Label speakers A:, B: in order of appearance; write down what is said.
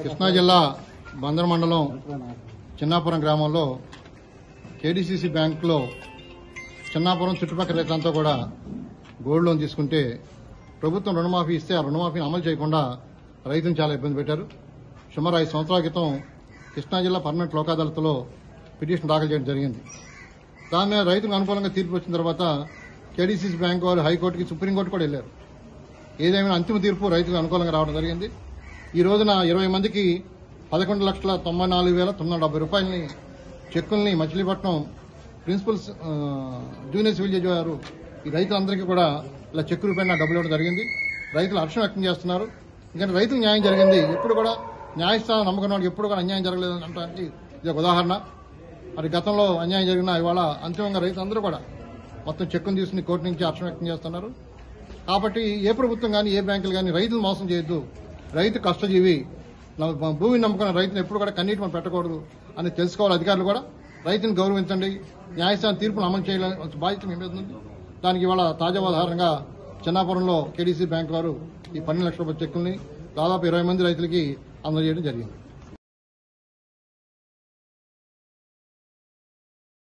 A: కృష్ణా జిల్లా బందర్ మండలం చిన్నాపురం గ్రామంలో కేడీసీసీ బ్యాంకులో చిన్నాపురం చుట్టుపక్కల రైతులంతా కూడా గోల్డ్ లోన్ తీసుకుంటే ప్రభుత్వం రుణమాఫీ ఇస్తే ఆ రుణమాఫీని అమలు చేయకుండా రైతును చాలా ఇబ్బంది పెట్టారు. సుమారు 5 సంవత్సరాల క్రితం కృష్ణా జిల్లా పర్మనెంట్ లోక్ అదాలత్లో పిటిషన్ దాఖలు చేయడం జరిగింది. దాని మీద రైతులకు అనుకూలంగా తీర్పు వచ్చిన తర్వాత కేడీసీసీ బ్యాంకు వారు హైకోర్టుకి, సుప్రీంకోర్టు కూడా వెళ్లారు. ఏదేమైనా అంతిమ తీర్పు రైతులకు అనుకూలంగా రావడం జరిగింది. ఈ రోజున 20 మందికి 11,94,970 రూపాయలని చెక్కుల్ని Machilipatnam principal junior civil judge గారు ఈ రైతులందరికీ కూడా ఇలా చెక్కు రూపాయన డబ్బులు ఇవ్వడం జరిగింది. రైతులు హర్షం వ్యక్తం చేస్తున్నారు. ఎందుకంటే రైతులకు న్యాయం జరిగింది. ఎప్పుడు కూడా న్యాయస్థానం నమ్మకం వాళ్ళకి ఎప్పుడు కూడా అన్యాయం జరగలేదని అనడానికి ఇది ఒక ఉదాహరణ. మరి గతంలో అన్యాయం జరిగినా ఇవాళ అంతిమంగా రైతులందరూ కూడా మొత్తం చెక్కును తీసుకుని కోర్టు నుంచి హర్షం వ్యక్తం చేస్తున్నారు. కాబట్టి ఏ ప్రభుత్వం కానీ ఏ బ్యాంకులు కానీ రైతులు మోసం చేయొద్దు. రైతు కష్టజీవి, భూమిని నమ్ముకున్న రైతును ఎప్పుడు కూడా కన్నీటి మనం పెట్టకూడదు అని తెలుసుకోవాలి. అధికారులు కూడా రైతుని గౌరవించండి. న్యాయస్థానం తీర్పును అమలు చేయాలని బాధ్యత మీ మీద ఉంది. దానికి ఇవాళ తాజా ఉదాహరణగా చిన్నాపురంలో కేడీసీ బ్యాంక్ వారు ఈ 12 లక్షల రూపాయల చెక్కుల్ని దాదాపు 20 మంది రైతులకి అందజేయడం జరిగింది.